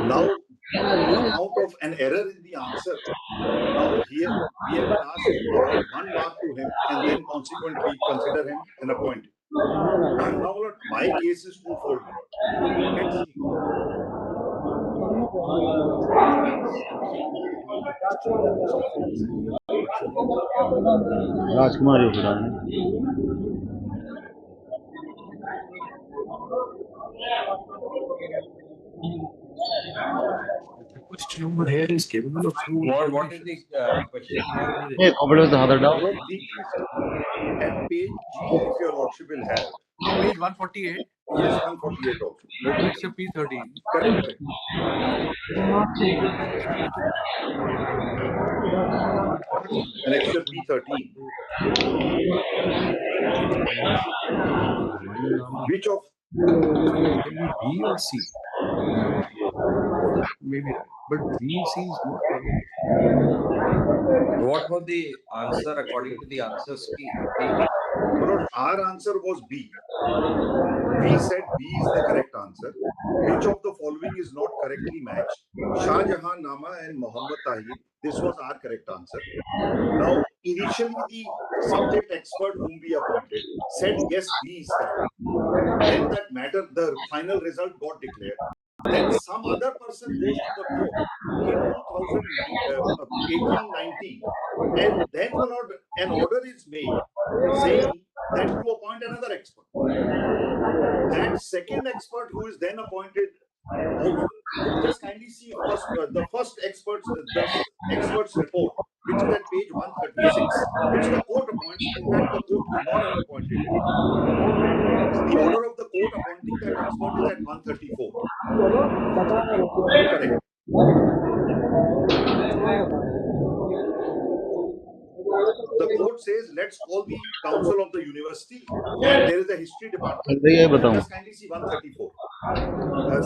Now, on account of an error in the answer, now here we have been asked to award 1 mark to him and then consequently consider him an appointee. Now, Lord, my case is twofold, my Lord. Let's see. Rajkumar The question over here is capable of two. What is the question here? Yeah, coupled with the other dog. Lord, at page G, if your Lordship will have. Page 148. Yes, 148 also. Annexure P13. Correct, correct. Annexure P13. Which of? Can be B or C. Maybe right. But B, C is more probable. What was the answer according to the answers key? Lord, our answer was B. We said B is the correct answer. Which of the following is not correctly matched? Shah Jahan Nama and Muhammad Tahir. This was our correct answer. Now, initially, the subject expert whom we appointed said yes, B is correct. Then that matter, the final result got declared. Then some other person goes to the court in 1819, and then an order is made saying that you appoint another expert. That second expert who is then appointed, just kindly see the first expert's report, which is at page 136, which the court appoints. In fact, the court could not have appointed it. The order of the court appointing that expert is at 134. Correct. The court says, let's call the council of the university, and there is a history department. Just kindly see 134.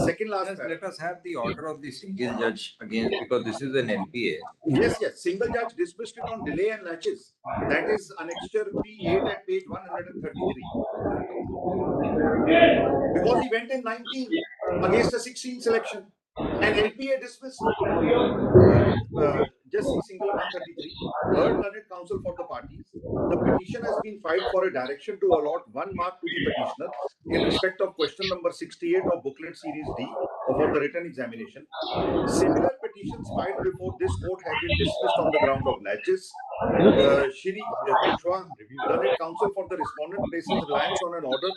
Second last. Let us have the order of the single judge again, because this is an NPA. Yes, yes. Single judge dismissed it on delay and laches. That is annexure P8 at page 133. Because he went in 19 against a 16 selection, and LPA dismissed. Just see single 133. Third learned counsel for the parties. The petition has been filed for a direction to allot 1 mark to the petitioner in respect of question number 68 of booklet series D for the written examination. Similar petitions filed before this court have been dismissed on the ground of laches. Shri Kushwaha, learned counsel for the respondent, places reliance on an order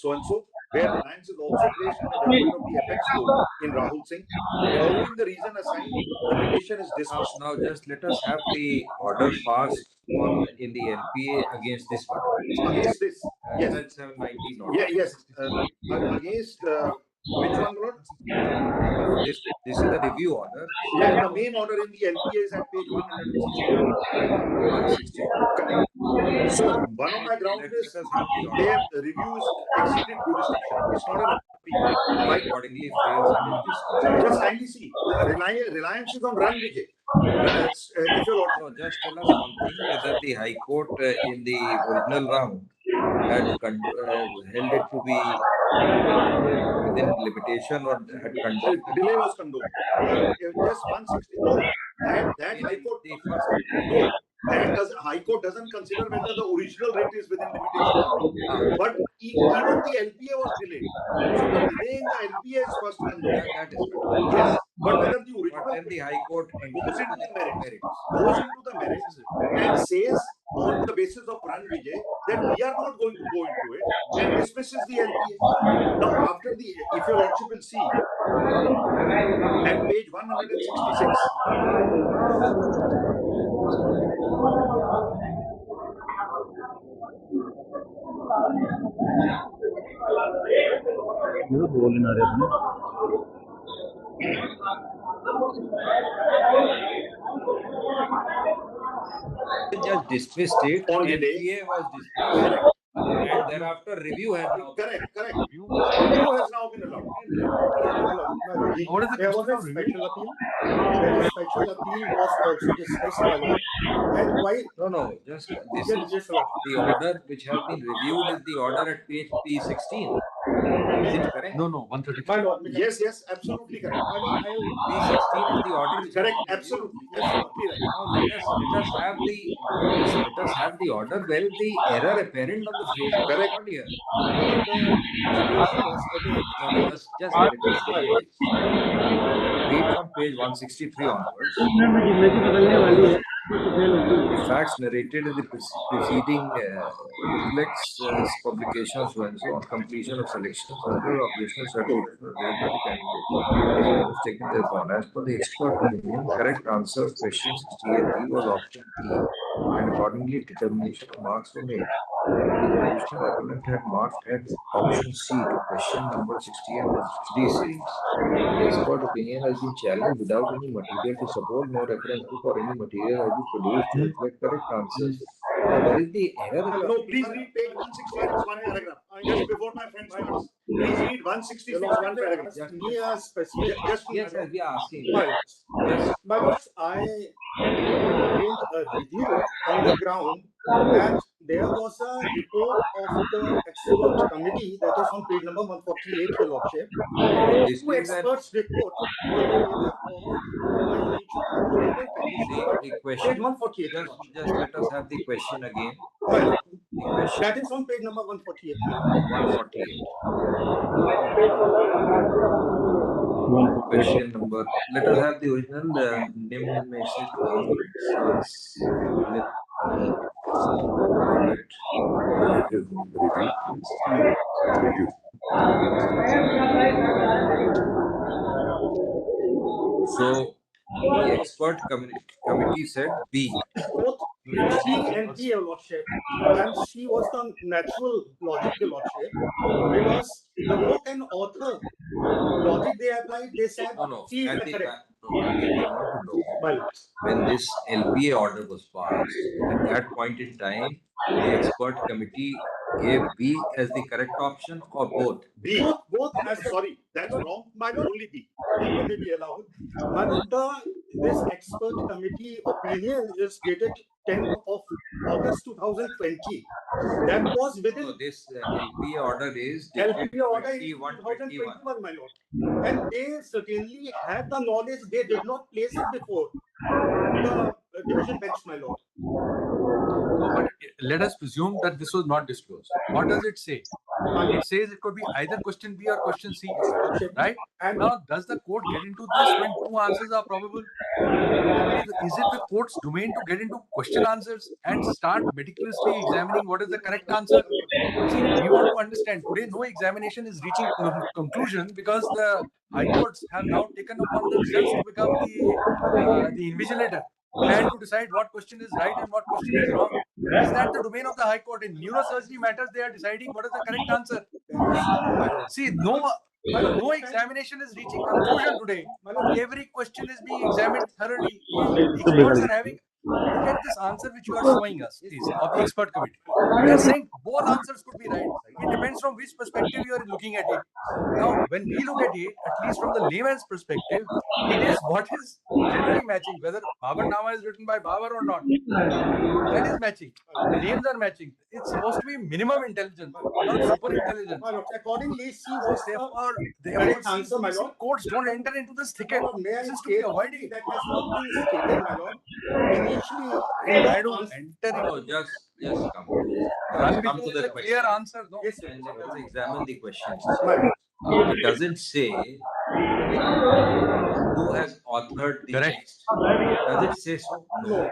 so-and-so, where reliance is also placed on the judgment of the apex court in Rahul Singh. Following the reason assigned, the petition is dismissed. Now just let us have the order passed in the NPA against this one. Against this? Yes. 719 order. Yes. Against which one, Lord? This is the review order. Yeah, the main order in the LPA is at page 160. So one of my grounds is their reviews exceeded jurisdiction. It's not an appeal. Accordingly fails and is dismissed. Just kindly see, reliance is on Ran Vijay. If you're also just tell us one thing, whether the High Court in the original round had held it to be within limitation or had condoned. Delay was condoned. Just 160. No, that High Court. That High Court doesn't consider whether the original rate is within limitation. But even the LPA was delayed. So the delay in the LPA is first condoned. That is yes. But whether the original. But then the High Court goes into the merits. Goes into the merits and says on the basis of Ran Vijay that we are not going to go into it and dismisses the LPA. Now, after the, if your Lordship will see, at page 166. Just dismissed it. On the day was dismissed. And thereafter review has been correct. Review has now been allowed. What is There was a special appeal. The special appeal was also dismissed by law. And why? No. Just this is the order which has been reviewed is the order at page P16. Is it correct? No, no, 135. My lord, Yes, yes, absolutely correct. my lord, I'll B16 is the order. which Correct, has been absolutely, given. absolutely right. Now let us have the order where the error apparent on the phrase was Correct. not here. my lord, the situation was again. No, let us let us read this. Read from page 163 onwards. The facts narrated in the preceding reflects publication so and so on completion of selection further operational certificate read by the candidate. Was taken thereupon. As per the expert opinion, correct answer of question 68D was option B, and accordingly determination of marks were made. The provisional appellant had marked at option C to question number 68 of 3 series. The expert opinion has been challenged without any material to support, no reference book or any material has been produced to reflect correct answers. Now, where is the error? No, please read page 166, one paragraph. Just before my friend starts. Please read 166, one paragraph. Ask me a specific Just question, Yes, my lord. yes, we are asking. My lord, Yes. my lords, I obtained a review on the ground that there was a report of the expert committee that is on page number 148, your lordship. This Two is an experts report in favor of my original petition. the question. Page 148. your lordship. Just let us have the question again. My lord, The question that is on page number 148. My lord. 148. Question number. Let us have the original NIM message on SARS with format. So the expert committee said B. Both C and D, your lordship, and C was the natural logic, your lordship, because the book and author logic they applied, they said No. C is At the the correct. time, we want to know My lord. when this LPA order was passed. At that point in time, the expert committee gave B as the correct option or both. B. Both as Sorry, that's wrong. my lord, Only B. if may be allowed. My lord, this expert committee opinion is dated 10th of August 2020. That was within So this LPA order is dated LPA order is 2121. 2021, my lord. And they certainly had the knowledge, they did not place it before the division bench, my lord. No, but let us presume that this was not disclosed. What does it say? It says it could be either question B or question C, right? And Now, does the court get into this when two answers are probable? Is it the court's domain to get into question answers and start meticulously examining what is the correct answer? See, we want to understand. Today, no examination is reaching conclusion because the high courts have now taken upon themselves to become the invigilator and to decide what question is right and what question is wrong. Is that the domain of the High Court? In neurosurgery matters, they are deciding what is the correct answer. See, no examination is reaching conclusion today. Every question is being examined thoroughly. The experts are having. Look at this answer which you are showing us, please, of the expert committee. They are saying both answers could be right. It depends from which perspective you are looking at it. Now, when we look at it, at least from the layman's perspective, it is what is generally matching, whether Babarnama is written by Babar or not. That is matching. The names are matching. It's supposed to be minimum intelligence, not super intelligence. my lord, accordingly, C was Therefore, correct answer, my lord. courts don't enter into this thicket. My lord, may I This is to be state avoided. that has not been stated, my lord. Initially, in Try the to answer, enter No, into just come Come to to the the clear question. answer. No. yes, And let us examine the questions. my lord. It doesn't say who has authored the Correct. text. Does it say so? No,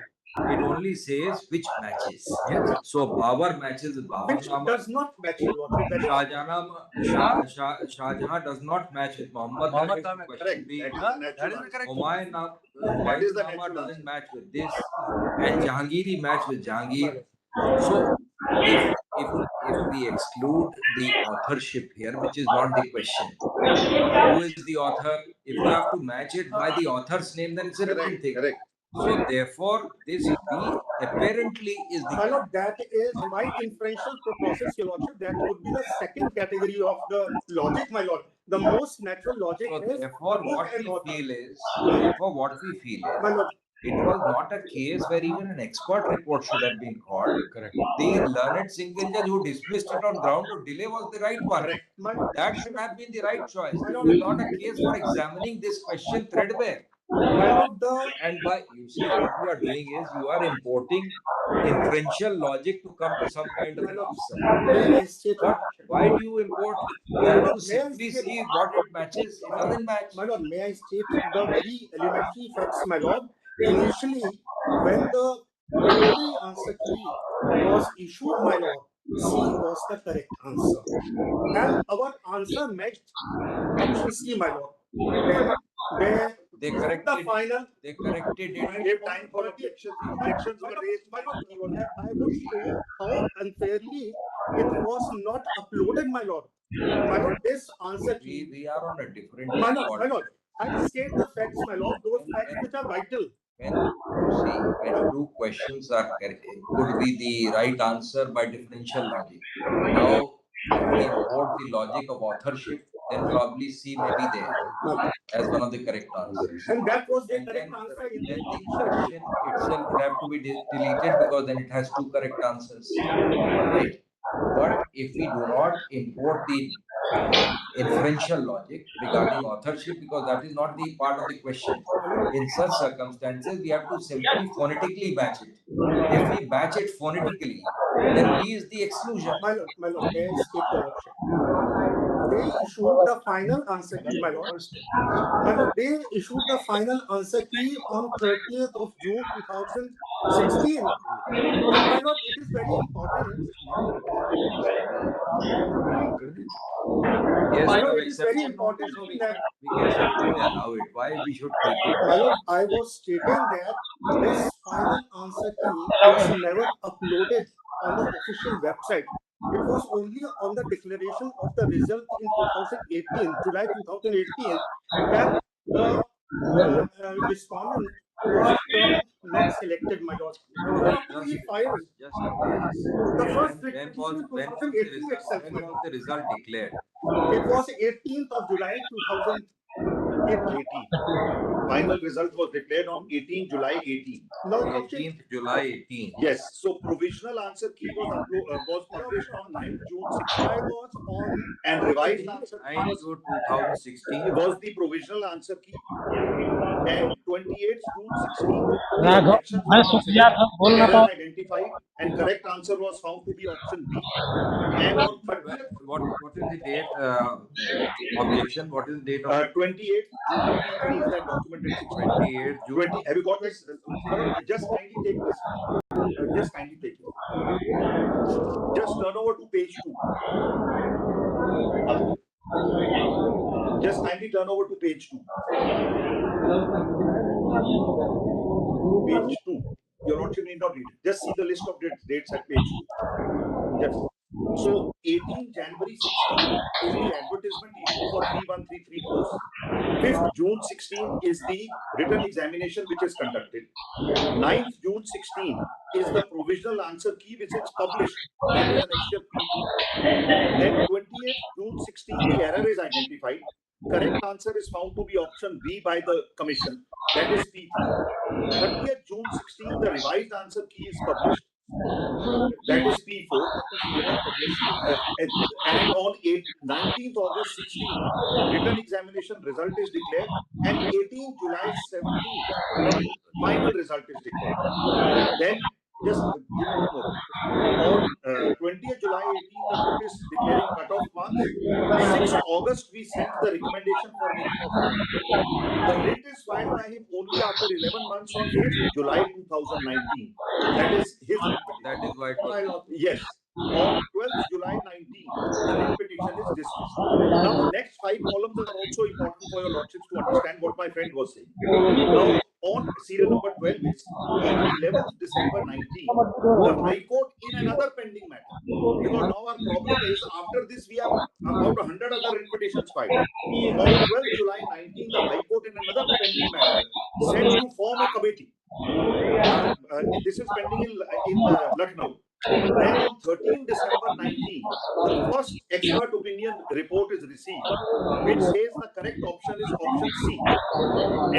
It only says which matches. Yes. So Babar matches with which Babarnama. does not match your lordship. That is Shahjahan does not match with Muhammad. Muhammad That is Naam. question Correct. B. That is Huh? the That natural is the answer. correct. That is the Humayun natural doesn't answer. match with this, and Jahangiri match with Jahangir. So if we exclude the authorship here, which is not the question, who is the author? If you have to match it by the author's name, then it's a different Correct. thing. Correct. So therefore, this B apparently is the my lord, that is my inferential process, your lordship. That would be the second category of the logic, my lord. The most natural logic So is therefore, the book what and we author. feel is, My lord, therefore, what we feel is my lord, it was not a case where even an expert report should have been called. Correct. The learned single judge who dismissed it on ground of delay was the right one. Correct. That should have been the right choice. My This lord, is not a case for examining this question threadbare. my lord, the And by you see, what you are doing is you are importing inferential logic to come to some kind of my an lord, answer. may I state But why do you import? You have to simply state- see what it matches. It doesn't match. my lord, may I state the very elementary facts, my lord? Initially, when the primary answer key was issued, my lord, C was the correct answer. And our answer matched option C, my lord. Then They the corrected. final. They corrected it. Gave time for objections. Objections were raised. My lord, I would show how unfairly it was not uploaded, my lord. My lord, this answer key. We are on a different My lord, spot. my lord, I will state the facts, my lord, those facts which are vital. When you see when two questions are correct, could be the right answer by differential logic. Now, if we import the logic of authorship, then probably C may be there as one of the correct answers. And that was the And correct then, answer in then the the official question itself would have to be deleted because then it has two correct answers. All right. But if we do not import the inferential logic regarding authorship, because that is not the part of the question, in such circumstances, we have to simply phonetically match it. If we match it phonetically, then B is the exclusion. My lord, may I state your lordship? They issued the final answer key, my lord. My lord, they issued the final answer key on 30th of June 2016. And my lord, it is very important. Yes, My you lord, have it is very accepted important notice, so that we can certainly allow it. Why we should keep it? my lord, I was stating that this final answer key was never uploaded on the official website. It was only on the declaration of the result in 2018, July 2018, that the respondent was term not selected, my lord. Thereafter, he filed Just in case. the first When petition was in when was the 2018 result? itself, When my was lord. the result declared? It was 18th of July 2018. 18. Final result was declared on 18 July 18. Now, lordship, 18th July 18. Yes. So provisional answer key was was published on 9th June 16. I was on And revised answer key 9 was to 2016. the provisional answer key. And 28th June 16, the Raghav objections मैं were Sukhiya considered, था बोलना error था identified, and correct answer was found to be option B. And on What is the date? Objection. What is the date of 28th June 23 is that documented 16. 28th June? 20. Have you got this? Just kindly take this. Just kindly take it. Just turn over to page 2. Just kindly turn over to page 2. Page 2. Your Lordship need not read it. Just see the list of dates at page 2. Yes. So 18 January 16 is the advertisement issue for 3133 posts. 5th June 16 is the written examination which is conducted. 9th June 16 is the provisional answer key which is published. That is an actual P2. Then 28th June 16 the error is identified. Correct answer is found to be option B by the commission. That is P3. 30th June 16 the revised answer key is published. That is P4. And on 19th August 16, written examination result is declared, and 18th July 17, the final result is declared. Then, just give me one more. On 20th July 18, the notice declaring cutoff marks. 6th August, we sent the recommendation for making of appointment. The writ is filed by him only after 11 months on 5th July 2019. That is his writ petition. That is why it was. Yes. On 12th July 19, the writ petition is dismissed. Now, the next 5 columns are also important for your lordships to understand what my friend was saying. Now, on serial number 12 is on 11th December 19, the High Court in another pending matter. Because now our problem is after this we have about 100 other writ petitions filed. On 12th July 19, the High Court in another pending matter said to form a committee. This is pending in Lucknow. Then on 13 December 19, the first expert opinion opinion report is received, which says the correct option is option C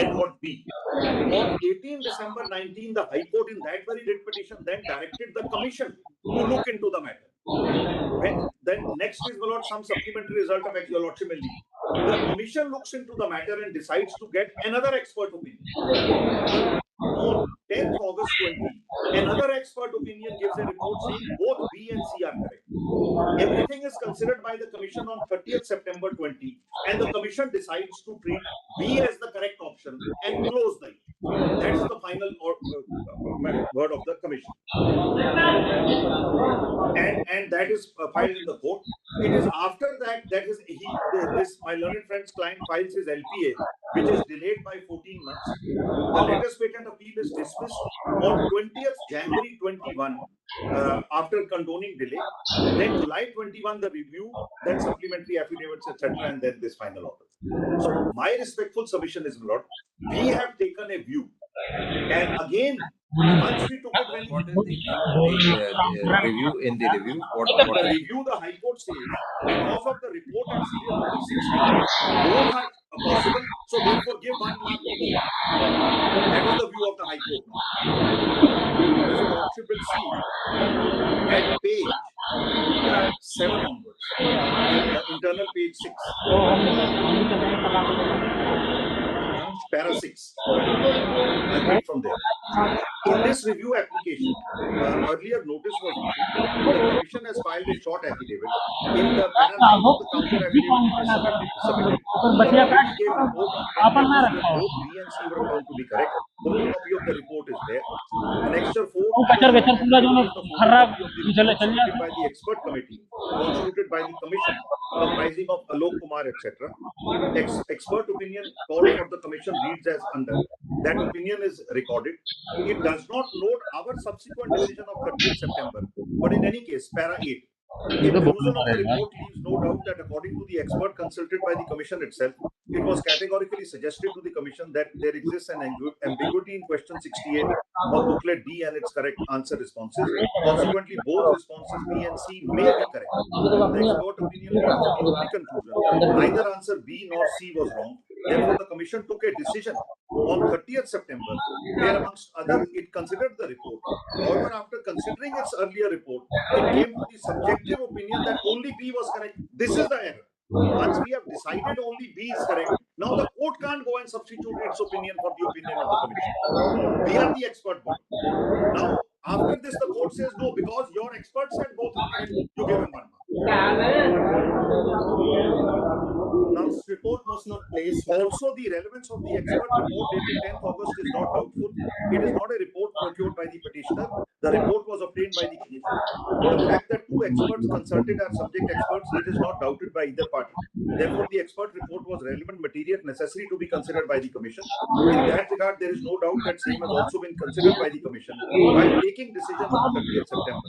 and not B. On 18 December 19, the High Court in that very writ petition then directed the Commission to look into the matter. Then next is, my lord, some supplementary result of your lordship will leave. The Commission looks into the matter and decides to get another expert opinion. On 10th August 20, another expert opinion gives a report saying both B and C are correct. Everything is considered by the Commission on 30th September 20, and the Commission decides to treat B as the correct option and close the issue. That's the final word of the Commission. And that is filed in the court. It is after that my learned friend's client files his LPA, which is delayed by 14 months. The latest patent appeal is dismissed on 20th January 21 after condoning delay. Then July 21, the review, then supplementary affidavits, etc., and then this final order. So my respectful submission is, Lord, we have taken a view, and again, once we took it when What is the review in the review? What the review, the High Court says, because of the report and serial number 16, both are possible, so therefore give 1 mark to both. That is the view of the High Court now. So lordship will see at page 7 onwards, the internal page 6. Para 6. I read from there. In this review application, earlier notice was issued. The Commission has filed a short affidavit. In the para 9 of the counter affidavit, it is submitted. The committee gave report on 10 August when both B and C were found to be correct. Photocopy of the report is there. Annexure 4 submitted by the expert committee constituted by the Commission, comprising of Alok Kumar, etc. Expert opinion called for the Commission reads as under. That opinion is recorded. It does not note our subsequent decision of 30th September, but in any case, para 8. The conclusion of the report leaves no doubt that according to the expert consulted by the Commission itself, it was categorically suggested to the Commission that there exists an ambiguity in question 68 of booklet D and its correct answer responses. Consequently, both responses B and C may be correct. The expert opinion leads to the only conclusion. Neither answer B nor C was wrong. Therefore, the Commission took a decision on 30th September, where amongst others it considered the report. However, after considering its earlier report, it came to the subjective opinion that only B was correct. This is the error. Once we have decided only B is correct, now the court can't go and substitute its opinion for the opinion of the Commission. We are the expert body. Now, after this, the court says no, because your experts said both are correct, you give him 1 mark. Now, this report was not placed. Also, the relevance of the expert report dated 10th August is not doubtful. It is not a report procured by the petitioner. The report was obtained by the Commission. The fact that 2 experts consulted are subject experts, it is not doubted by either party. Therefore, the expert report was relevant material necessary to be considered by the Commission. In that regard, there is no doubt that same has also been considered by the Commission while taking decision on 30th September.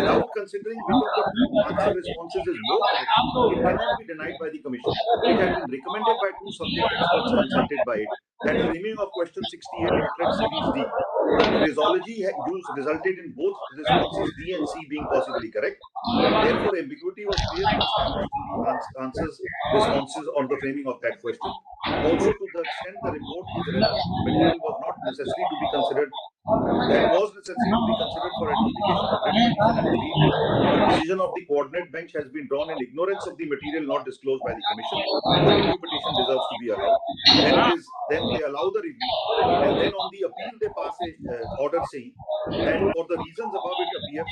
Without considering which of the 2 answer responses is more correct, it cannot be denied by the Commission. It has been recommended by 2 subject experts consulted by it that framing of question 68 booklet series D. The phraseology used resulted in both responses D and C being possibly correct. Therefore, ambiguity was clearly established in the responses on the framing of that question. Also, to the extent the report is relevant material was not necessary to be considered. That was necessary to be considered for adjudication of petition and appeal. The decision of the coordinate bench has been drawn in ignorance of the material not disclosed by the Commission. The review petition deserves to be allowed. Then they allow the review, and then on the appeal they pass a order saying that for the reasons above it appears,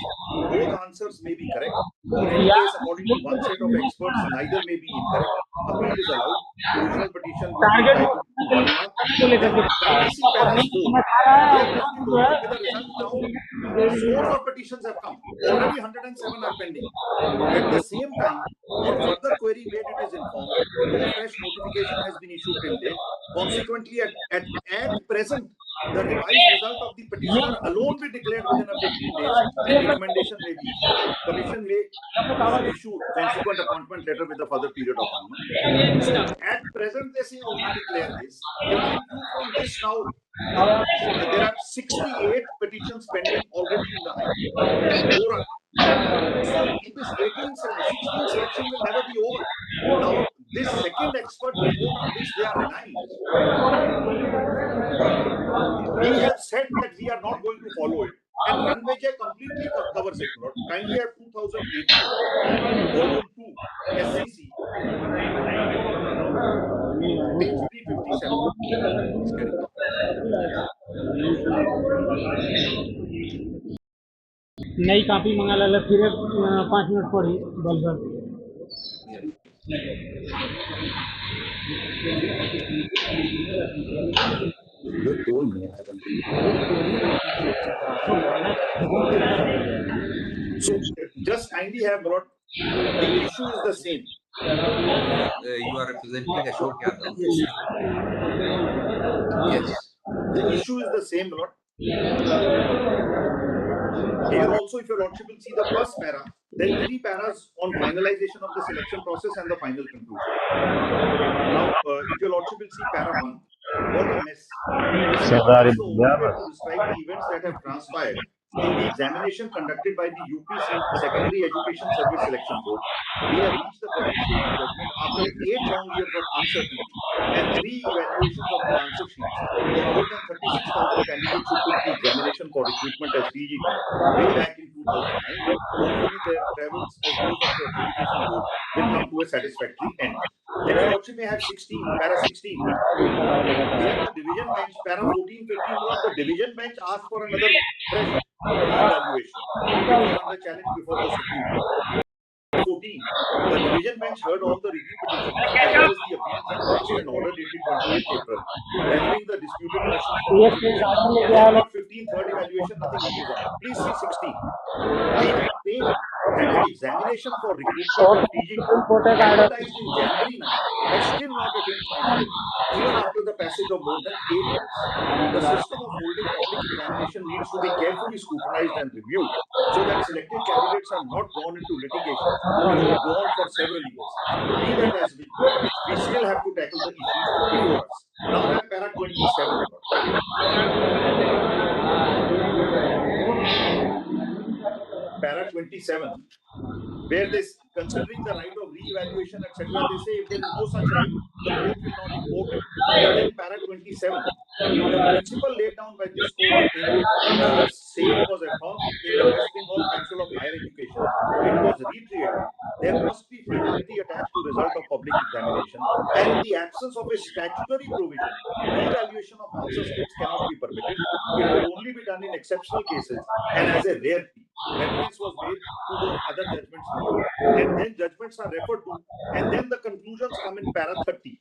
both answers may be correct. In any case, according to one set of experts, neither may be incorrect. Appeal is allowed. The original petition will be entitled to 1 mark. Kindly see para 4. They have left it open with the result now. Scores of petitions have come. Already 107 are pending. At the same time, on further query made, it is informed no fresh notification has been issued till date. Consequently, at present, the revised result of the petitioner alone be declared within a 15 days and recommendation may be issued. Commission may issue consequent appointment letter with a further period of 1 month. So at present, they say only declare this. They conclude from this now. There are 68 petitions pending already in the High Court. So in this 16 selection will never be over. Now, this second expert report on which they are relying, we have said that we are not going to follow it. And Ranveja completely covers it. Lord. Kindly have 2018, volume 2, SCC, page 357. नई copy मंगा ला फिर 5 minute पढ़ी बोल कर You told me. So just kindly have brought, the issue is the same. You are representing Ashok Yadav. Yes. The issue is the same, Lord. Here also, if your lordship will see the first para, then 3 paras on finalization of the selection process and the final conclusion. Now, if your lordship will see para 1, what a mess. This is the only way to describe the events that have transpired in the examination conducted by the UP Secondary Education Service Selection Board. We have reached the present stage of judgment after 8 long years of uncertainty and 3 evaluations of the answer sheets for more than 36,000 candidates who took the examination for recruitment as PGP way back in 2009. Hopefully, their travels as those of the Education Board will come to a satisfactory end. Then your lordship may have 16, para 16. Here the division bench, para 14, 15, Lord, the division bench asked for another fresh evaluation. It was under challenge before the Supreme Court. 14. The division bench heard all the review petitions as well as the appeals and passed an order dated 28th April, reviewing the disputed questions for evaluation. Then not 15, third evaluation, nothing is on it. Please see 16. We have paid that an examination for recruitment of PGP advertised in January 9 has still not attained finality, even after the passage of more than 8 years. The system of holding public examination needs to be carefully scrutinized and reviewed so that selected candidates are not drawn into litigations which will go on for several years. Be that as it may, we still have to tackle the issues before us. Now I have para 27. Para 27, where this, considering the right of re-evaluation, etc., they say if there is no such right, the court will not import it. And then para 27, the principle laid down by this court in same was affirmed in the West Bengal Council of Higher Education. It was reiterated. There must be finality attached to result of public examination, and in the absence of a statutory provision, re-evaluation of answer scripts cannot be permitted. It will only be done in exceptional cases and as a rarity. Reference was made to those other judgments below, and then judgments are referred to, and then the conclusions come in para 30.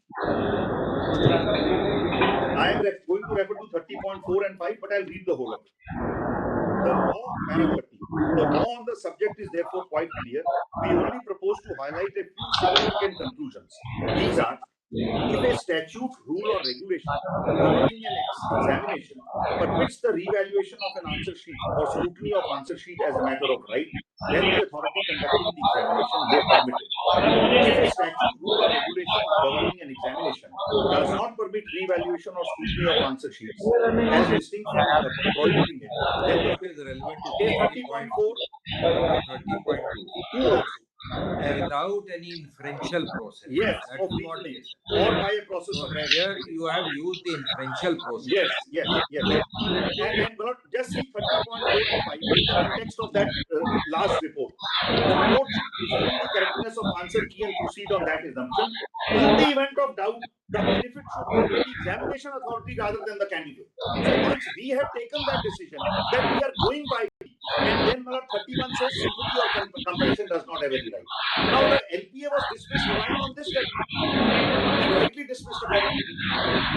I am going to refer to 30.4 and 5, but I'll read the whole of it. The law, para 30. The law on the subject is therefore quite clear. We only propose to highlight a few significant conclusions. These are: if a statute, rule, or regulation governing an examination permits the revaluation of an answer sheet or scrutiny of answer sheet as a matter of right, then the authority conducting the examination may permit it. If a statute, rule, or regulation governing an examination does not permit revaluation or scrutiny of answer sheets as distinct from prohibiting it, then What is relevant to a 30.4, 30.2 also. without any inferential process. Yes, That of is what reasoning, is. or by a process So of rational. here you have used the inferential process. Yes. And but just see 30.4 and 5 in the context of that last report. The court should presume the correctness of answer key and proceed on that assumption. In the event of doubt, the benefit should go to the examination authority rather than the candidate. So once we have taken that decision that we are going by, and then 31 says sympathy or compassion does not have any right. Now the LPA was dismissed relying on this judgment, and rightly dismissed according to me.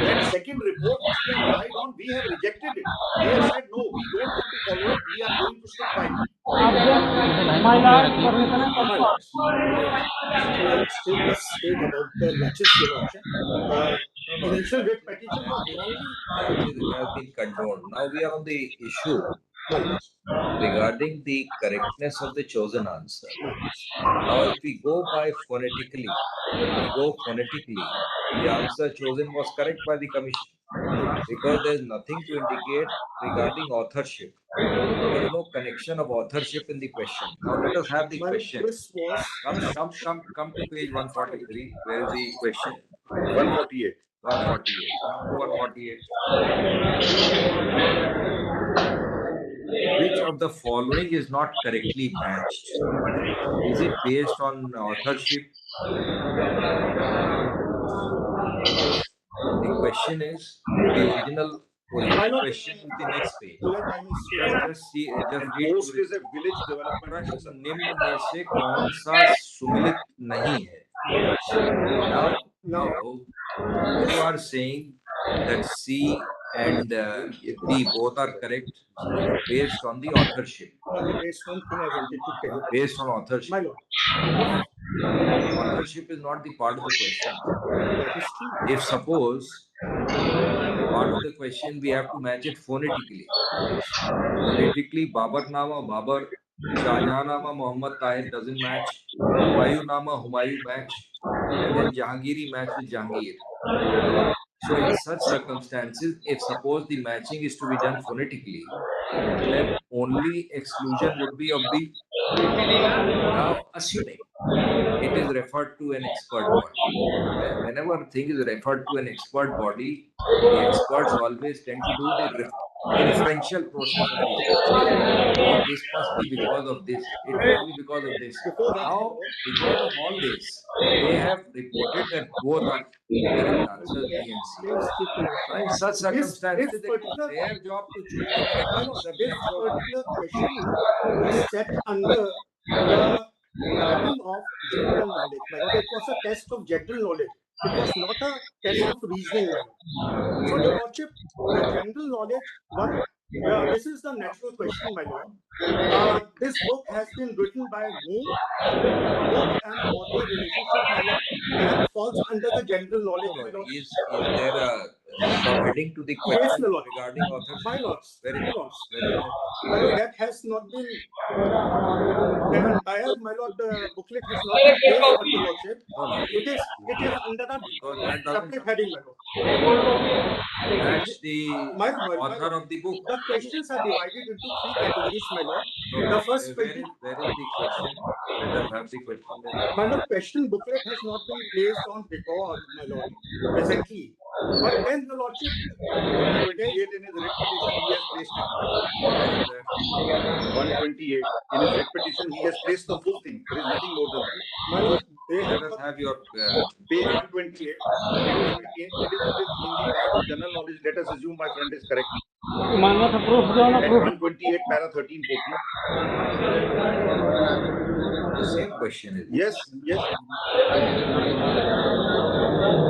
That second report which we have relied on, we have rejected it. We have said no, we don't want to follow it. We are going to stick by it. my lord permission है My lords, still a state about the laches, your lordship. Initial writ petition was wrongly. It has been condoned. Now we are on the issue regarding the correctness of the chosen answer. Now, if we go by phonetically, the answer chosen was correct by the commission. because there's nothing to indicate regarding authorship. There is no connection of authorship in the question. Now let us have the My lord, question. this was Come to page 143. Where is the question? 148. 148. Come to 148. Which of the following is not correctly matched? Is it based on authorship? The question is the original question is the next page. bullet I mean statement. Just see, just And read. post is a village development प्रश्न officer. निम्न में से कौन सा सुमिलित नहीं है? Now you are saying that C and B both are correct based on the authorship. There's one thing I wanted to tell you. Based on authorship. My lord, Authorship is not the part of the question. that is true. If suppose part of the question we have to match it phonetically. Phonetically, Babar Nama Babar, Shahjahan Nama Muhammad Tahir doesn't match. Humayun Nama Humayun match, and then Jahangiri match with Jahangir. So in such circumstances, if suppose the matching is to be done phonetically, then only exclusion would be of the. Now, assuming it is referred to an expert body. Whenever a thing is referred to an expert body, the experts always tend to do the inferential process of the answer. Oh, this must be because of this. It must be because of this. Before that, Now, because of all this, they have reported that both are correct answers, B and C. Please keep it. So in such circumstances, this it is particular- their job to choose the correct My lord, answer. this That's all. particular question is set under the heading of general knowledge. My lord, it was a test of general knowledge. It was not a test of reasoning. My lord. So, your lordship, the general knowledge one. This is the natural question, my lord. This book has been written by whom? Book and author relationship, my lord. That falls under the general knowledge, my lord. Is there a subheading to the Yes, question my lord. regarding authorship? My lords, Where is my it? lords. Where is it? My lord, that has not been. The entire, my lord, the booklet has not been placed for your lordship. No, no. It is under a Because that doesn't separate heading, my lord. match the My lord, author of the book. the questions are divided into three categories, my lord. No, The no. first Where is the question? Let us have the question. My lord, question booklet has not been placed on record, my lord, presently. But then the lordship, 128 in his writ petition, he has placed it. Where is that? 128 in his writ petition, he has placed the full thing. There is nothing more than that. my lord, they Let have us have your. Page 128. It is in the part of general knowledge. Let us assume my friend is correct. मांगा था proof जो है ना At proof 128, para 13, 14. The same question is. Yes, yes.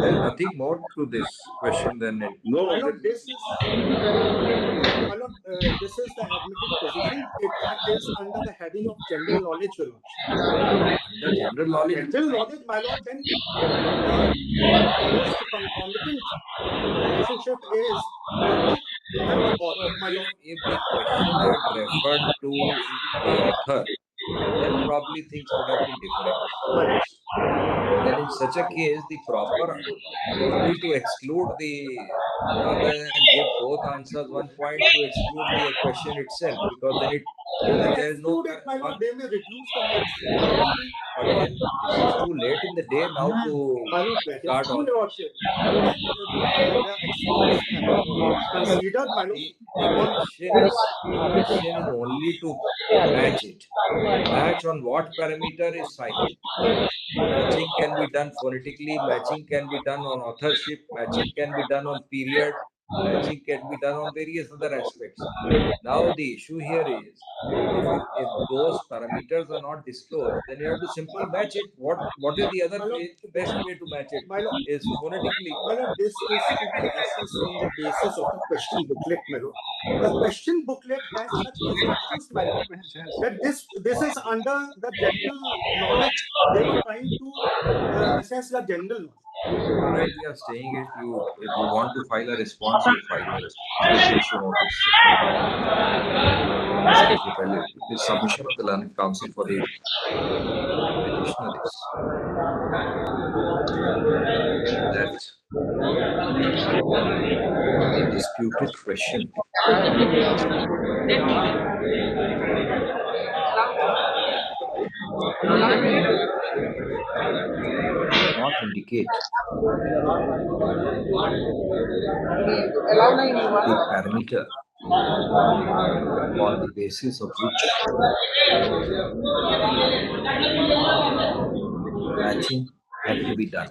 There is nothing more to this question than it. No, my no. lord, this is my lord, this is the admitted position. It is under the heading of general knowledge, your lordship. The general knowledge. General knowledge, my lord, then the most concomitant relationship is the book and the author, my lord. If the question had referred to the author, then probably things would have been different. My lord. Then in such a case, the proper would be to exclude the rather than give both answers 1 point to exclude the question itself, because then there is no Exclude it, my lord, they may reduce the marks accordingly. but then this is too late in the day now to My lord, that is start true, on. your lordship. The experts have considered, my lord, on The question is only to match it. Match on what parameter is cited. Matching can be done phonetically, matching can be done on authorship, matching can be done on period, matching can be done on various other aspects. Now the issue here is if those parameters are not disclosed, then you have to simply match it. What is the other way, best way to match it? My lord, Is phonetically. my lord, this is to be assessed on the basis of the question booklet, my lord. The question booklet has such restrictions, my lord, that this is under the general knowledge. They were trying to assess the general knowledge. Alright, we are saying it. If you want to file a response, you file a response. This issue notice. The submission of the learned counsel for the petitioner is that the disputed question not indicate the parameter on the basis of which matching had to be done.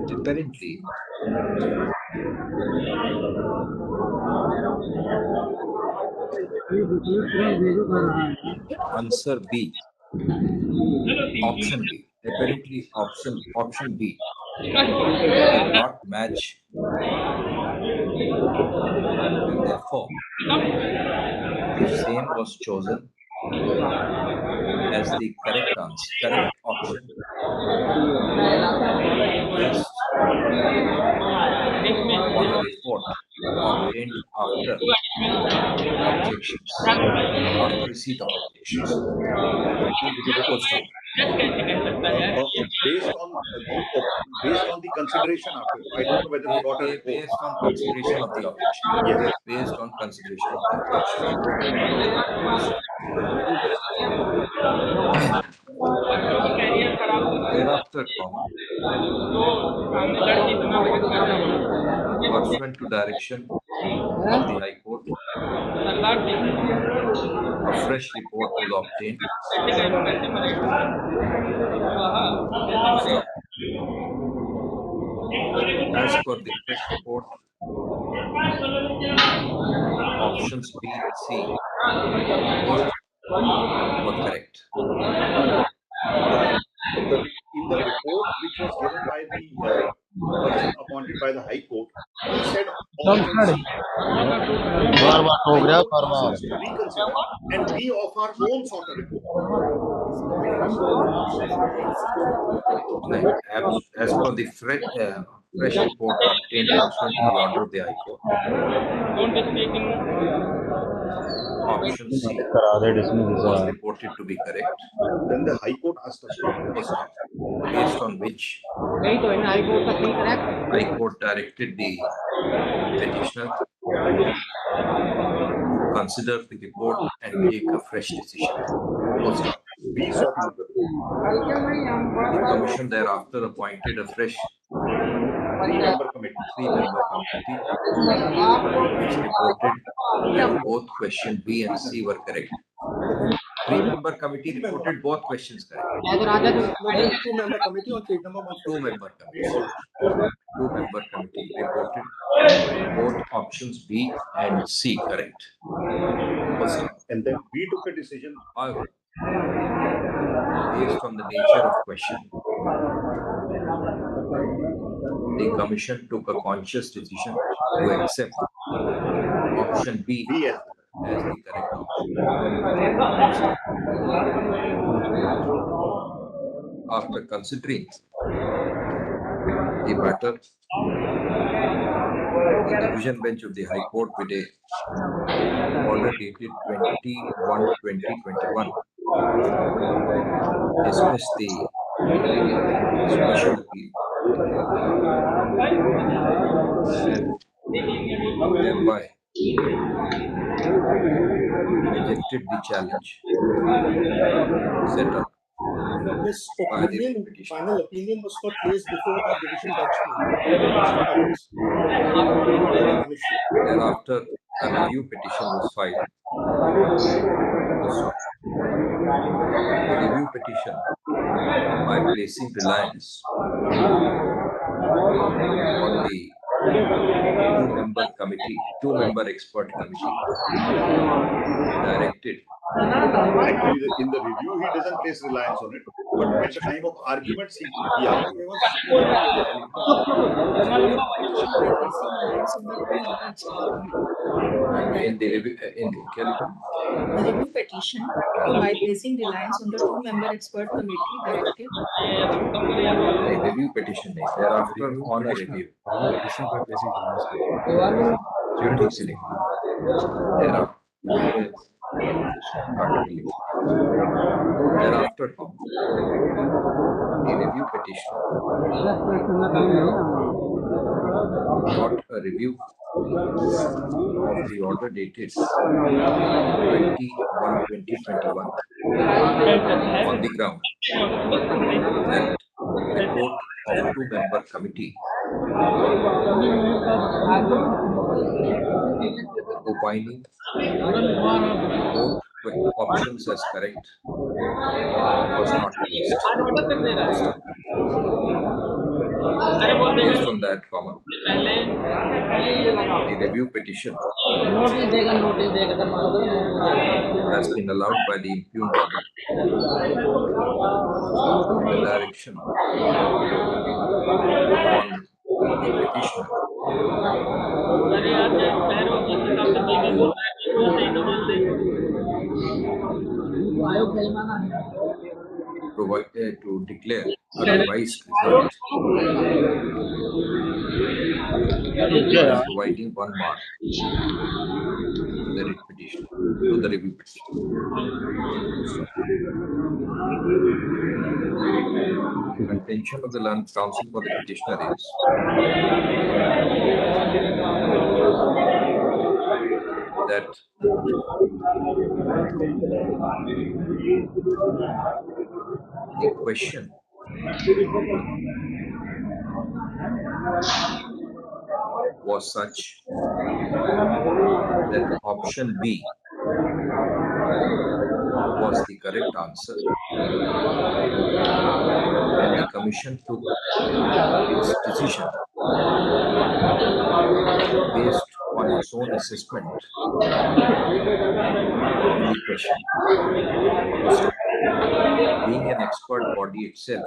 Apparently, answer B, option B, apparently option B did not match, and therefore the same was chosen as the correct answer, correct option, based on a report obtained after objections, after receipt of objections. Post hoc. Based on the consideration after. I don't know whether we got a report. Based on consideration of the objection. Yes. Based on consideration of the objection. Thereafter, pursuant to direction of the High Court, a fresh report was obtained. As per the fresh report, options B and C were correct. In the report which was given by the person appointed by the High Court, he said option C. Reconsider, and we of our own sort of report. As per the fresh report obtained pursuant to the order of the High Court, option C was reported to be correct. Then the High Court asked us to Based on which High Court directed the petitioner to consider the report and take a fresh decision. we sought to the The Commission thereafter appointed a fresh three-member committee. committee which reported that both question B and C were correct. Three-member committee reported both questions correct. Two-member committee on page number 1. Two-member committee reported both options B and C correct. And then we took a decision. However, based on the nature of question, the Commission took a conscious decision to accept option B Yes. as the correct option. After considering the matter, the division bench of the High Court with a order dated 21/2021 dismissed the special appeal and thereby rejected the challenge set up This by the opinion, petitioner. final opinion was not placed before our division bench. Thereafter, a review petition was filed. The review petition, by placing reliance on the two-member expert committee, directed Actually, in the review, he doesn't place reliance on it, but at the time of arguments, he argues. Even superiority is The review petition by placing reliance on the two-member expert committee. In the review, in the Calicut, The review petition by placing reliance on the two-member expert committee directive. the review petition is thereafter on a review. Petition by placing reliance on. During sitting. Thereafter, thereafter on the review petition, not a review of the order dated 20/1/2021 on the ground that report of two-member committee opining both options as correct was not placed. Based on that comment, the review petition has been allowed by the impugned order with the direction on the petitioner to declare a revised result, providing 1 mark to the writ petition, to the review petition. The contention of the learned counsel for the petitioner is that the question was such that option B was the correct answer, and the commission took its decision based on its own assessment of the question. Being an expert body itself,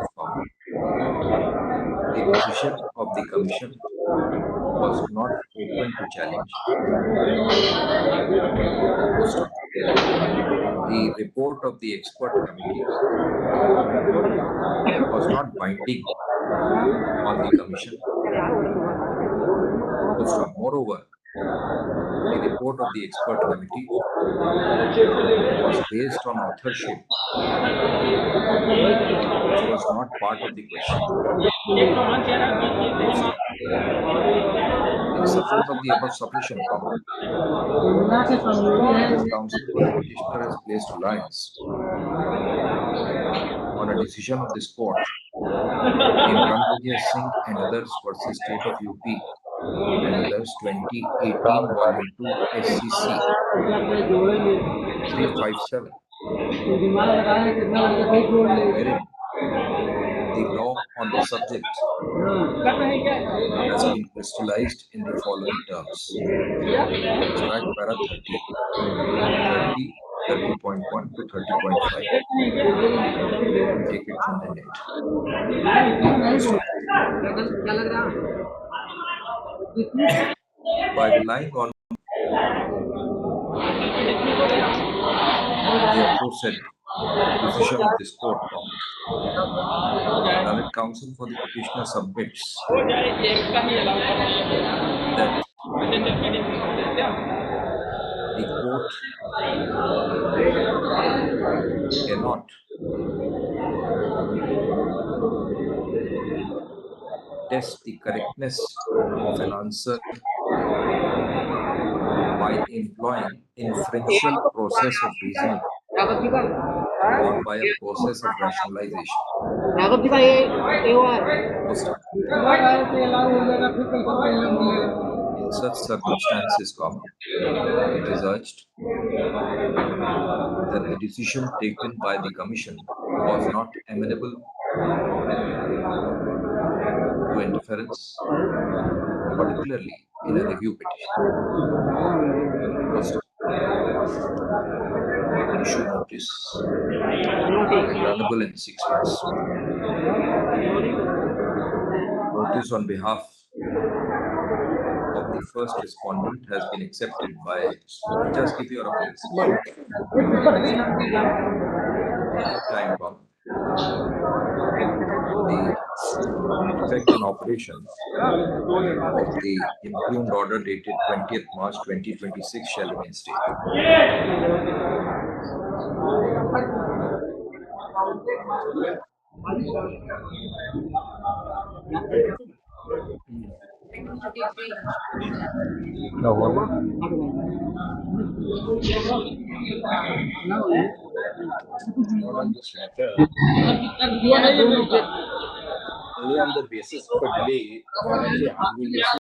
the decision of the commission was not open to challenge. The report of the expert committee was not binding on the commission. Moreover, the report of the expert committee was based on authorship, which was not part of the question. In support of the above suppression comment, the counsel for the petitioner has placed reliance on a decision of this court in Ranbhajia Singh and others versus State of UP and others 2018 Volume 2 SCC 357, wherein the law on the subject has been crystallized in the following terms. Extract para 30.1 to 30.5. Take it from the net. By relying on the aforesaid decision of this court, learned counsel for the petitioner submits that the court cannot test the correctness of an answer by employing inferential process of reasoning or by a process of rationalization. In such circumstances, it is urged that the decision taken by the commission was not amenable to interference, particularly in a review petition. issue notice available in 6 weeks. Notice on behalf of the first respondent has been accepted by. Just give your updates. Time bomb. The effect and operation of the impugned order dated 20th March 2026 shall remain stayed. Not on this matter, only on the basis of a delay, financial arguing basis.